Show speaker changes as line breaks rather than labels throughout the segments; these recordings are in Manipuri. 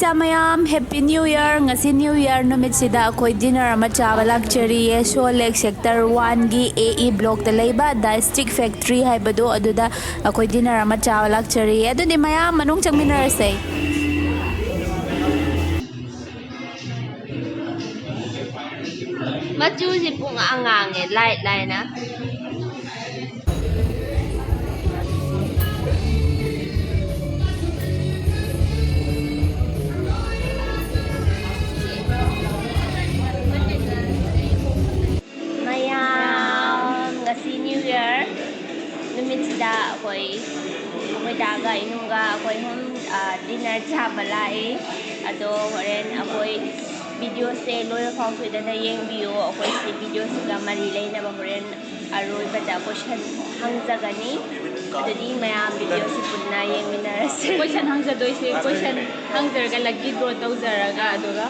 Hello mayam, Happy New Year! Ngasi New Year numitsidda akoi dinner ama chaba lakchariye Shoal Lake Sector 1 gi AE block da leiba The Stick Factory haibado aduda akoi dinner ama chaba lakchariye adudi mayam manung changminarase.
Machusi pong angange, light na. Mayam, ngasi New Year. Numitida ako'y daga inungga ako'y home dinner chaba lai. Ado horen ako'y video se loyal fang suida na yeng biyo ako'y si video sila marilay na ba horen aroy bada ako siya hangjagani. Adudi mayam video si pudna yeng minarase.
Question hangzadoy si question hangzarga lagi draw tawzaraga aduga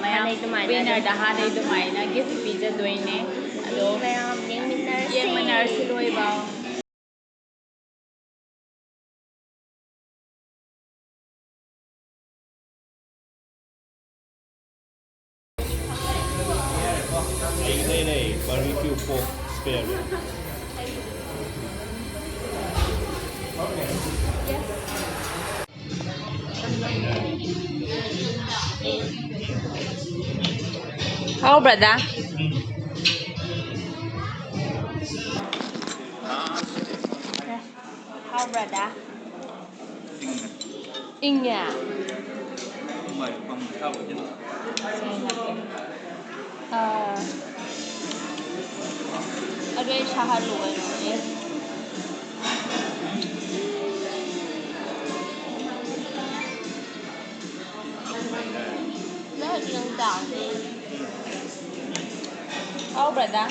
mayam winner da hanay dumay na gift pizza doy ne ado
mayam
yeng minarase loy ba.
They barbecue pork spare rib.
How brother?
How brother? Ingya. Adoy shahalu ay lahat ng dami.
How brother?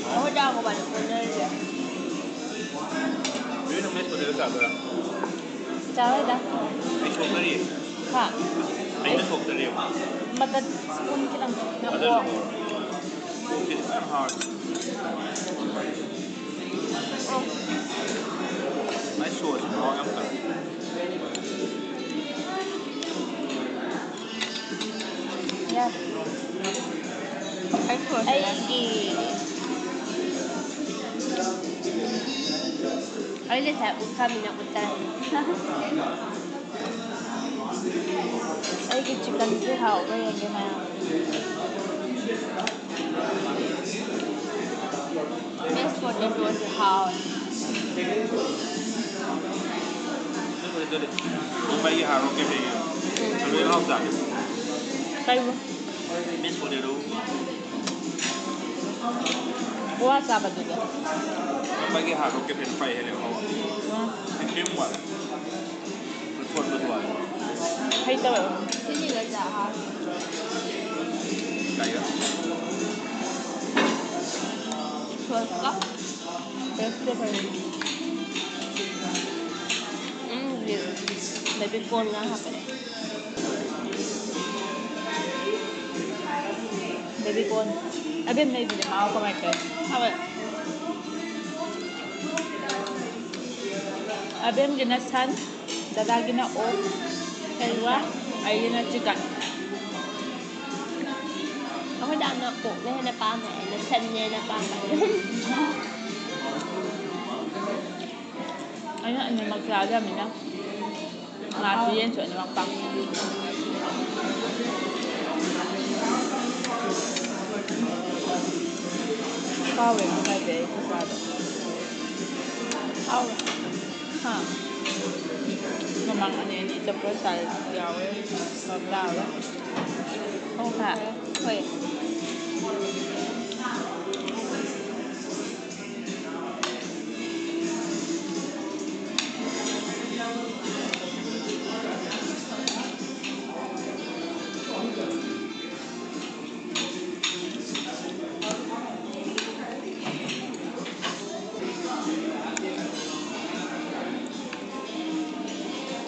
Ako daw ako ba ng corner niya?
Yun ang mes potato sabi lang.
Chaway da.
Ay, soak na rin.
Ha.
Ay, na-soak na rin.
Matad spoon kilang
Madal
nakuha.
mo. It's kind of hard.
Oh,
Nice sauce. Bra hämtat.
Yes. Ay ko.
ay ay let's kami na punta.
Ay cái chicken cái hậu cái gì mà.
Yes, for the road house.
Yung bay haro ke pe. Ano yung hawsa?
Cái gì?
Mes potato.
Buat apa tu dia?
Yung bay haro ke pen fry hele hawa. Ang kem wa.คนมาตัว
Hay tao.
Cái gì là giả hả?
ไก่ก็
Chuột có.
Best phải.
Nhiều. Baby corn nga hả cái này?
Baby corn. Abim na hindi mau ko make. Awa. Abim ginasan. Dadagi na o. Kaywa ay na chicken.
Ako daw na po. Ngayon na pa may. Nasan niya na pa may.
Ayun ano magklada mi na. Ngati yan so ano magpang. Kawe mo may day sa sado.
How?
Ha. Mamang ano yan ito po sa yawe. Paglawa.
Không phải. Thôi.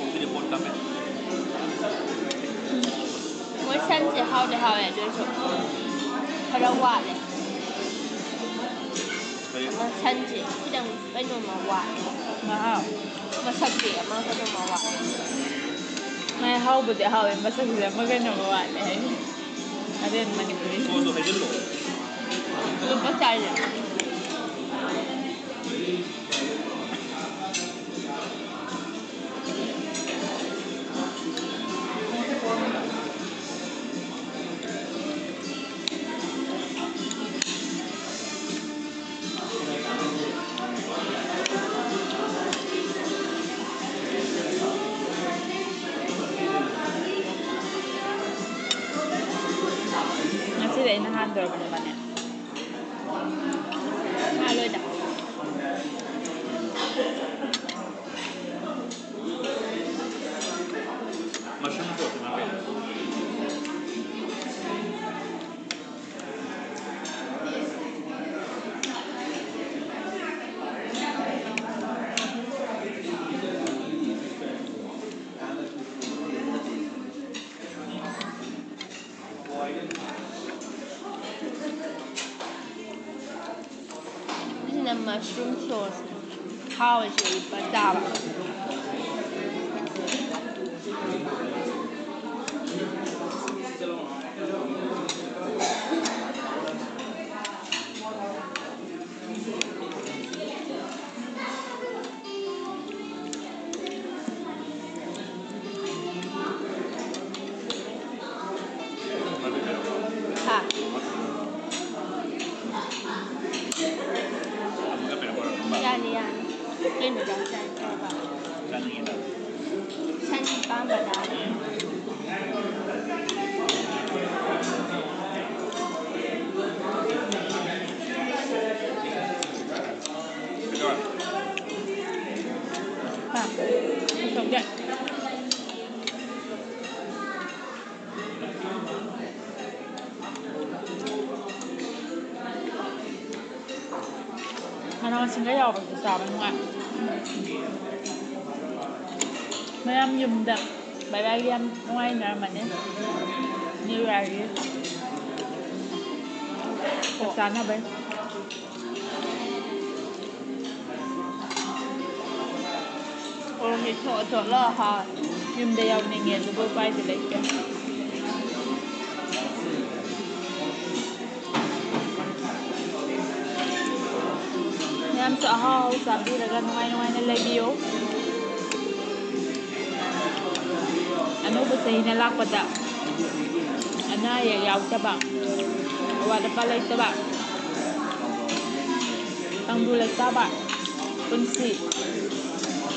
Kung pinipon kami.
Mỗi sân thì hao để hao để cho chỗ. Phải đâu quả này. ꯑꯃ ꯁꯟꯁꯦ ꯈꯤꯇꯪ ꯀꯩꯅꯣꯝꯃ ꯋꯥꯠꯂꯦ
ꯃꯍꯥꯎ
ꯃꯁꯛꯇꯤ ꯑꯃ ꯀꯩꯅꯣꯝꯃ ꯋꯥꯠꯂꯦ
ꯃꯥꯏ ꯍꯥꯎꯕꯨꯗꯤ ꯍꯥꯎꯋꯦ ꯃꯁꯛꯁꯤꯗ ꯑꯃ ꯀꯩꯅꯣꯝꯃ ꯋꯥꯠꯂꯦ ꯍꯥꯏ ꯑꯗꯨ ꯃꯅꯤꯄꯨꯔꯤ
ꯁꯣꯁꯇꯣ ꯍꯩꯖꯤꯜꯂꯣ
ꯂꯨꯄꯥ ꯆꯥꯏꯔꯦ
ꯉꯁꯤꯗꯤ ꯑꯩꯅ ꯍꯥꯟꯗꯧꯔꯕꯅꯦ
ꯍꯥꯜꯂꯣꯏꯗ
ꯃꯁꯔꯨꯝ ꯁꯣꯁꯇꯨꯅ ꯀꯩꯅꯣ
ꯁꯤꯅ ꯃꯁꯔꯨꯝ ꯁꯣꯁ ꯍꯥꯎꯋꯦ ꯁꯤ ꯂꯨꯄꯥ ꯆꯥꯕ ꯍꯥ
ꯑꯃꯒ ꯄꯤꯔꯛꯄ
ꯌꯥꯅꯤ ꯌꯥꯅꯤ ꯀꯩꯅꯣ ꯆꯥ ꯆꯥꯕ
ꯆꯥꯅꯤꯡꯉꯤꯗ
ꯁꯟ ꯄꯥꯝꯕꯗ
ꯈꯪꯗꯦ ꯃꯅꯥ ꯃꯁꯤꯡꯒ ꯌꯥꯎꯕꯁꯨ ꯆꯥꯕ ꯅꯨꯡꯉꯥꯏ ꯃꯌꯥꯝ ꯌꯨꯝꯗ ꯕꯥꯏ ꯕꯥꯏꯒꯤ ꯌꯥꯝ ꯅꯨꯡꯉꯥꯏꯅꯔꯝꯃꯅꯤ ꯅ꯭ꯌꯨ ꯏꯌꯥꯔꯒꯤ ꯆꯥꯛ ꯆꯥꯅꯕꯩ
ꯍꯣꯏ ꯊꯣꯛ ꯊꯣꯛꯂ ꯍꯥꯎꯋꯦ
ꯌꯨꯝꯗ ꯌꯥꯎꯅꯤꯡꯉꯦ ꯑꯗꯨꯕꯨ ꯎꯄꯥꯏꯗꯤ ꯂꯩꯇꯦ ꯃꯌꯥꯝꯁꯨ ꯑꯍꯥꯎ ꯑꯍꯥꯎ ꯆꯥꯕꯤꯔꯒ ꯅꯨꯡꯉꯥꯏ ꯅꯨꯡꯉꯥꯏꯅ ꯂꯩꯕꯤꯌꯨ ꯑꯅꯧꯕ ꯆꯍꯤꯅ ꯂꯥꯛꯄꯗ ꯑꯅꯥ ꯑꯌꯦꯛ ꯌꯥꯎꯗꯕ ꯑꯋꯥꯠ ꯑꯄꯥ ꯂꯩꯇꯕ ꯇꯪꯗꯨ ꯂꯩꯇꯥꯕ ꯄꯨꯟꯁꯤ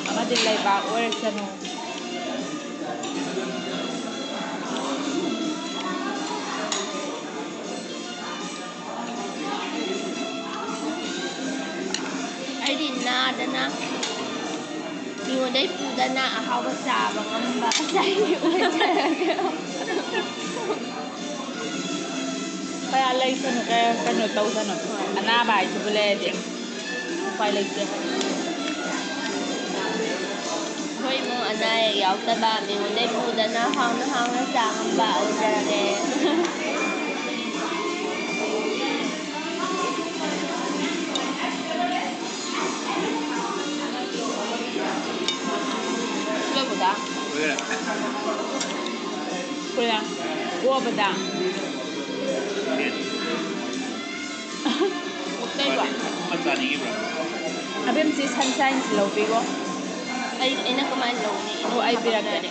ꯑꯃꯗꯤ ꯂꯩꯕꯥꯛ ꯑꯣꯏꯔꯁꯅꯨ
ꯑꯩꯗꯤ ꯅꯥꯗꯅ ꯃꯤꯉꯣꯟꯗꯩ ꯄꯨꯗꯅ ꯑꯍꯥꯎꯕ ꯆꯥꯕ ꯉꯝꯕ ꯆꯍꯤ ꯑꯣꯏꯖꯔꯒꯦ
ꯀꯌꯥ ꯂꯩꯁꯅꯨ ꯀꯌꯥ ꯀꯩꯅꯣ ꯇꯧꯁꯅꯨ
ꯍꯣꯏ
ꯑꯅꯥꯕ ꯍꯥꯏꯁꯤꯕꯨ ꯂꯩꯔꯗꯤ ꯎꯄꯥꯏ ꯂꯩꯇꯦ
ꯑꯩꯈꯣꯏ ꯏꯃꯨꯡ ꯑꯅꯥ ꯑꯌꯦꯛ ꯌꯥꯎꯗꯕ ꯃꯤꯉꯣꯟꯗꯩ ꯄꯨꯗꯅ ꯍꯥꯎꯅ ꯍꯥꯎꯅ ꯆꯥ ꯉꯝꯕ ꯑꯣꯏꯖꯔꯒꯦ ꯂꯣꯏꯕꯒ
ꯂꯣꯏꯔꯦ
ꯀꯨꯔꯤꯌꯥ ꯑꯣꯕꯗ
ꯌꯦꯟ
ꯑꯣꯛꯇꯣꯏꯕ
ꯑꯃ ꯆꯥꯅꯤꯡꯉꯤꯕ꯭ꯔꯥ
ꯑꯕꯦꯝꯁꯤ ꯁꯟꯁꯥꯏꯟꯁꯤ ꯂꯧꯕꯤꯔꯣ
ꯑꯩꯅ ꯀꯃꯥꯏꯅ ꯂꯧꯅꯤ
ꯑꯣ
ꯏꯅꯨꯡ
ꯑꯩ ꯄꯤꯔꯛꯀꯦ
ꯍꯥꯄꯛꯇ꯭ꯔꯗꯤ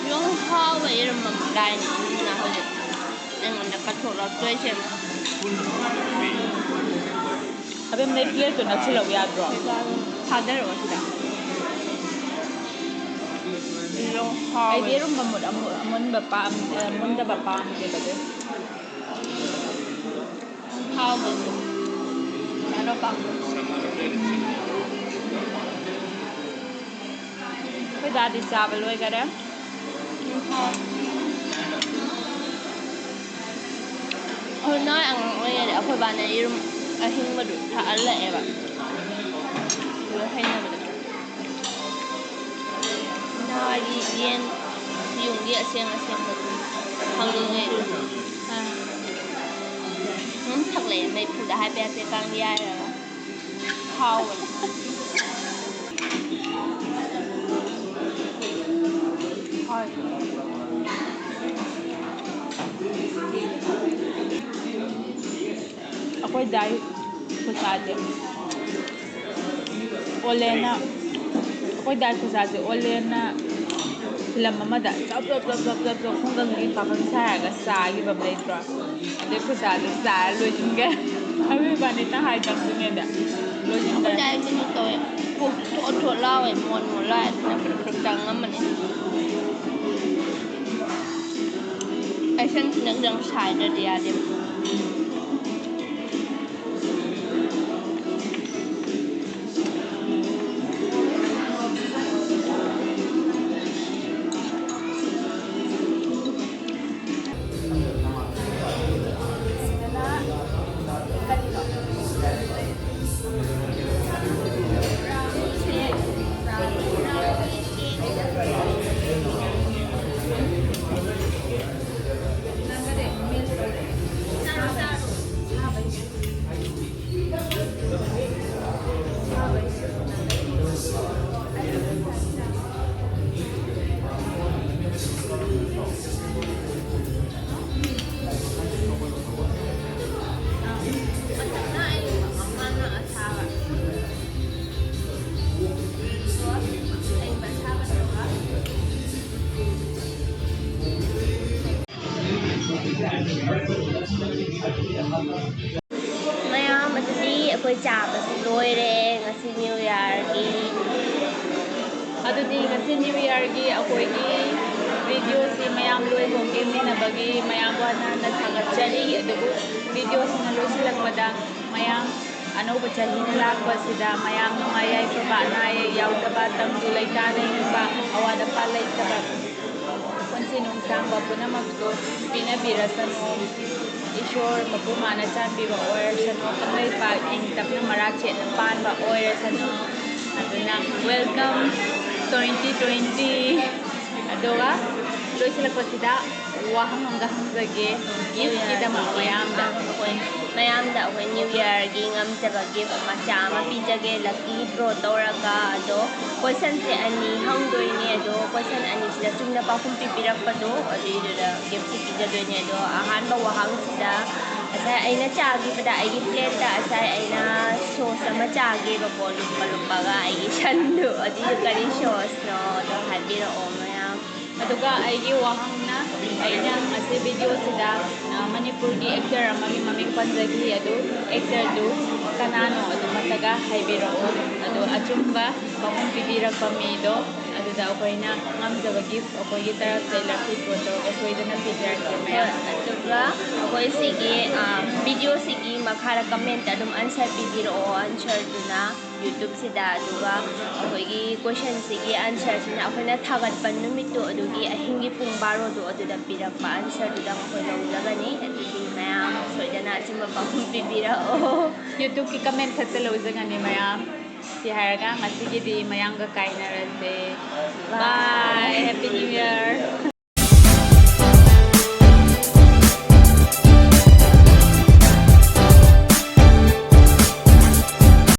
ꯌꯣꯡ ꯍꯥꯎꯕ ꯌꯦꯔꯨꯝ ꯑꯃ ꯂꯥꯏꯅꯤ ꯏꯅꯨꯡꯅ ꯍꯧꯖꯤꯛ ꯑꯩꯉꯣꯟꯗ ꯀꯠꯊꯣꯛꯂꯛꯇꯣꯏꯁꯦ
ꯑꯕꯦꯝ ꯅꯣꯏ ꯄ꯭ꯂꯦꯠꯇꯨ ꯅꯛꯁꯤꯜꯂꯛꯎ ꯌꯥꯗ꯭ꯔꯣ
ꯊꯥꯗꯔꯛꯑꯣ ꯁꯤꯗ ꯌꯣꯡ
ꯑꯩꯗꯤ
ꯍꯥꯎꯕꯅꯤ
ꯌꯦꯔꯨꯝ ꯑꯃꯨꯟꯕ ꯃꯨꯟꯗꯕ ꯄꯥꯝꯗꯦꯕ ꯑꯗꯨꯏ
ꯍꯥꯎꯕꯅꯤ ꯌꯥꯔꯣ ꯄꯥꯝꯕ꯭ꯔꯣ
ꯑꯩꯈꯣꯏ ꯗꯥꯗꯤ ꯆꯥꯕ ꯂꯣꯏꯈꯔꯦ
ꯍꯥꯎꯋꯦ ꯑꯩꯈꯣꯏ ꯅꯣꯏ ꯑꯉꯥꯡ ꯑꯣꯏꯔꯤꯉꯩꯗ ꯑꯩꯈꯣꯏ ꯕꯥꯅ ꯌꯦꯔꯨꯝ ꯑꯍꯤꯡꯕꯗꯨ ꯊꯥꯛꯍꯜꯂꯛꯑꯦꯕ ꯑꯗꯨ ꯍꯩꯅꯕꯗꯣ ꯅꯍꯥꯟꯋꯥꯏꯒꯤ ꯌꯦꯟ ꯌꯨꯝꯒꯤ ꯑꯁꯦꯡꯕꯗꯨ ꯍꯪꯅꯤꯡꯉꯦ ꯊꯛꯂꯛꯑꯦ ꯃꯩꯐꯨꯗ ꯍꯥꯏꯐꯦꯠ ꯍꯥꯏꯐꯦꯠ ꯌꯥꯏꯔꯒ ꯍꯥꯎꯕꯅꯦ
ꯑꯩꯈꯣꯏ ꯗꯥꯏ ꯈꯨꯠꯁꯥꯁꯦ ꯑꯣꯂꯦꯟꯅ ꯑꯩꯈꯣꯏ ꯗꯥꯏ ꯈꯨꯠꯁꯥꯁꯦ ꯑꯣꯂꯦꯟꯅ ꯐꯤꯂꯝ ꯑꯃꯗ ꯆꯞ ꯈꯨꯡꯒꯪꯒꯤ ꯄꯥꯈꯪ ꯁꯥꯔꯒ ꯆꯥꯈꯤꯕ ꯑꯃ ꯂꯩꯇ꯭ꯔꯣ ꯑꯗꯩ ꯈꯨꯠꯁꯥꯁꯦ ꯆꯥꯔ ꯂꯣꯏꯁꯤꯟꯒꯦ ꯑꯗꯨꯏꯕꯥꯅꯤ ꯇꯪꯍꯥꯏ ꯇꯪꯗ꯭ꯔꯤꯉꯩꯗ ꯂꯣꯏꯁꯤꯟꯈ꯭ꯔꯦ
ꯑꯩꯈꯣꯏ ꯗꯥꯏ ꯀꯩꯅꯣ ꯇꯧꯋꯦ ꯄꯨꯛꯁꯨ ꯊꯣꯠ ꯊꯣꯠ ꯂꯥꯎꯋꯦ ꯃꯣꯟ ꯂꯥꯎꯋꯦ ꯑꯗꯨꯅ ꯈꯔ ꯆꯪꯉꯝꯕꯅꯦ ꯑꯩꯁꯟꯁꯤꯅ ꯈꯤꯇꯪ ꯁꯥꯏꯗ꯭ꯔꯗꯤ ꯌꯥꯗꯦꯕ ꯃꯌꯥꯝ ꯑꯗꯨꯗꯤ ꯑꯩꯈꯣꯏ ꯆꯥꯕꯁꯨ ꯂꯣꯏꯔꯦ ꯉꯁꯤ ꯅ꯭ꯌꯨ ꯏꯌꯥꯔꯒꯤ
ꯑꯗꯨꯗꯤ ꯉꯁꯤ ꯅ꯭ꯌꯨ ꯏꯌꯥꯔꯒꯤ ꯑꯩꯈꯣꯏꯒꯤ ꯚꯤꯗꯤꯑꯣꯁꯤ ꯃꯌꯥꯝ ꯂꯣꯏꯐꯥꯎ ꯌꯦꯡꯃꯤꯟꯅꯕꯒꯤ ꯃꯌꯥꯝꯕꯨ ꯍꯟꯅ ꯊꯥꯒꯠꯆꯔꯤ ꯑꯗꯨꯕꯨ ꯚꯤꯗꯤꯑꯣꯁꯤꯅ ꯂꯣꯏꯁꯤꯜꯂꯛꯄꯗ ꯃꯌꯥꯝ ꯑꯅꯧꯕ ꯆꯍꯤꯅ ꯂꯥꯛꯄꯁꯤꯗ ꯃꯌꯥꯝ ꯅꯨꯡꯉꯥꯏ ꯌꯥꯏꯐꯕ ꯑꯅꯥ ꯑꯌꯦꯛ ꯌꯥꯎꯗꯕ ꯇꯪꯗꯨ ꯂꯩꯇꯥꯅ ꯍꯤꯡꯕ ꯑꯋꯥꯠ ꯑꯄꯥ ꯂꯩꯇꯕ ꯄꯨꯟꯁꯤ ꯅꯨꯡꯁꯥꯡꯕ ꯄꯨꯝꯅꯃꯛꯇꯨ ꯄꯤꯅꯕꯤꯔꯁꯅꯨ ꯏꯁꯣꯔ ꯃꯄꯨ ꯃꯥꯅ ꯆꯥꯟꯕꯤꯕ ꯑꯣꯏꯔꯁꯅꯨ ꯀꯪꯂꯩꯄꯥꯛ ꯏꯪ ꯇꯞꯅ ꯃꯔꯥ ꯁꯦꯠꯅ ꯄꯥꯟꯕ ꯑꯣꯏꯔꯁꯅꯨ ꯑꯗꯨꯅ ꯋꯦꯜꯀꯝ 2020 ꯑꯗꯨꯒ ꯂꯣꯏꯁꯤꯜꯂꯛꯄꯁꯤꯗ ꯋꯥꯍꯪ ꯑꯃꯒ ꯍꯪꯖꯒꯦ ꯒꯤꯐꯀꯤꯗꯃꯛ ꯃꯌꯥꯝꯗ
ꯑꯩꯈꯣꯏ ꯃꯌꯥꯝꯗ ꯑꯩꯈꯣꯏ ꯅ꯭ꯌꯨ ꯏꯌꯥꯔꯒꯤ ꯉꯝꯖꯕ ꯒꯤꯐ ꯃꯆꯥ ꯑꯃ ꯄꯤꯖꯒꯦ ꯂꯛꯀꯤ ꯗ꯭ꯔꯣ ꯇꯧꯔꯒ ꯑꯗꯣ ꯀꯣꯏꯁꯟꯁꯦ ꯑꯅꯤ ꯍꯪꯗꯣꯏꯅꯦ ꯑꯗꯣ ꯀꯣꯏꯁꯟ ꯑꯅꯤꯁꯤꯗ ꯆꯨꯝꯅ ꯄꯥꯎꯈꯨꯝ ꯄꯤꯕꯤꯔꯛꯄꯗꯣ ꯑꯗꯨꯏꯗꯨꯗ ꯒꯤꯐꯁꯤ ꯄꯤꯖꯗꯣꯏꯅꯦ ꯑꯗꯣ ꯑꯍꯥꯟꯕ ꯋꯥꯍꯪꯁꯤꯗ ꯉꯁꯥꯏ ꯑꯩꯅ ꯆꯥꯈꯤꯕꯗ ꯑꯩꯒꯤ ꯄ꯭ꯂꯦꯠꯇ ꯉꯁꯥꯏ ꯑꯩꯅ ꯁꯣꯁ ꯑꯃ ꯆꯥꯒꯦꯕꯀꯣ ꯂꯨꯞꯄꯒ ꯑꯩꯒꯤ ꯁꯟꯗꯣ ꯑꯗꯨꯏꯗꯣ ꯀꯔꯤ ꯁꯣꯁꯅꯣ ꯑꯗꯣ ꯍꯥꯏꯕꯤꯔꯛꯑꯣ ꯃꯌꯥꯝ
ꯑꯗꯨꯒ ꯑꯩꯒꯤ ꯋꯥꯍꯪꯅ ꯑꯩꯅ ꯉꯁꯤ ꯚꯤꯗꯤꯑꯣꯁꯤꯗ ꯃꯅꯤꯄꯨꯔꯒꯤ ꯑꯦꯛꯇꯔ ꯑꯃꯒꯤ ꯃꯃꯤꯡ ꯄꯟꯖꯈꯤ ꯑꯗꯨ ꯑꯦꯛꯇꯔꯗꯨ ꯀꯅꯥꯅꯣ ꯑꯗꯨꯃꯛꯇꯒ ꯍꯥꯏꯕꯤꯔꯛꯑꯣ ꯑꯗꯣ ꯑꯆꯨꯝꯕ ꯄꯥꯎꯈꯨꯝ ꯄꯤꯕꯤꯔꯛꯄ ꯃꯤꯗꯣ ꯑꯗꯨꯗ ꯑꯩꯈꯣꯏꯅ ꯉꯝꯖꯕ ꯒꯤꯐ ꯑꯩꯈꯣꯏꯒꯤ ꯇꯔꯐꯇꯩ ꯂꯛꯀꯤ ꯗ꯭ꯔꯣ ꯇꯧꯔꯒ ꯁꯣꯏꯗꯅ ꯄꯤꯖꯔꯛꯀꯦ
ꯍꯣꯏ
ꯃꯌꯥꯝ
ꯑꯗꯨꯒ ꯑꯩꯈꯣꯏ ꯁꯤꯒꯤ ꯚꯤꯗꯤꯑꯣꯁꯤꯒꯤ ꯃꯈꯥꯗ ꯀꯃꯦꯟꯇ ꯑꯗꯨꯝ ꯑꯟꯁꯔ ꯄꯤꯕꯤꯔꯛꯑෝ ꯑꯟꯁꯔꯗꯨꯅ ꯌꯨꯇꯨꯕꯁꯤꯗ ꯑꯗꯨꯒ ꯑꯩꯈꯣꯏꯒꯤ ꯀꯣꯏꯁꯟꯁꯤꯒꯤ ꯑꯟꯁꯔꯁꯤꯅ ꯑꯩꯈꯣꯏꯅ ꯊꯥꯒꯠꯄ ꯅꯨꯃꯤꯠꯇꯨ ꯑꯗꯨꯒꯤ ꯑꯍꯤꯡꯒꯤ ꯄꯨꯡ ꯕꯥꯔꯣꯗꯣ ꯑꯗꯨꯗ ꯄꯤꯔꯛꯄ ꯑꯟꯁꯔꯗꯨꯗꯪ ꯑꯩꯈꯣꯏ ꯂꯧꯖꯒꯅꯤ ꯑꯗꯨꯗꯤ ꯃꯌꯥꯝ ꯁꯣꯏꯗꯅ ꯑꯆꯨꯝꯕ ꯄꯥꯎꯈꯨꯝ ꯄꯤꯕꯤꯔꯛꯑꯣ
ꯌꯨꯇꯨꯕꯀꯤ ꯀꯃꯦꯟ ꯈꯛꯇ ꯂꯧꯖꯒꯅꯤ ꯃꯌꯥꯝ ꯁꯤ ꯍꯥꯏꯔꯒ ꯉꯁꯤꯒꯤꯗꯤ ꯃꯌꯥꯝꯒ ꯀꯥꯏꯅꯔꯁꯦ ꯕꯥꯏ ꯍꯦꯄꯤ ꯅ꯭ꯌꯨ ꯏꯌꯥꯔ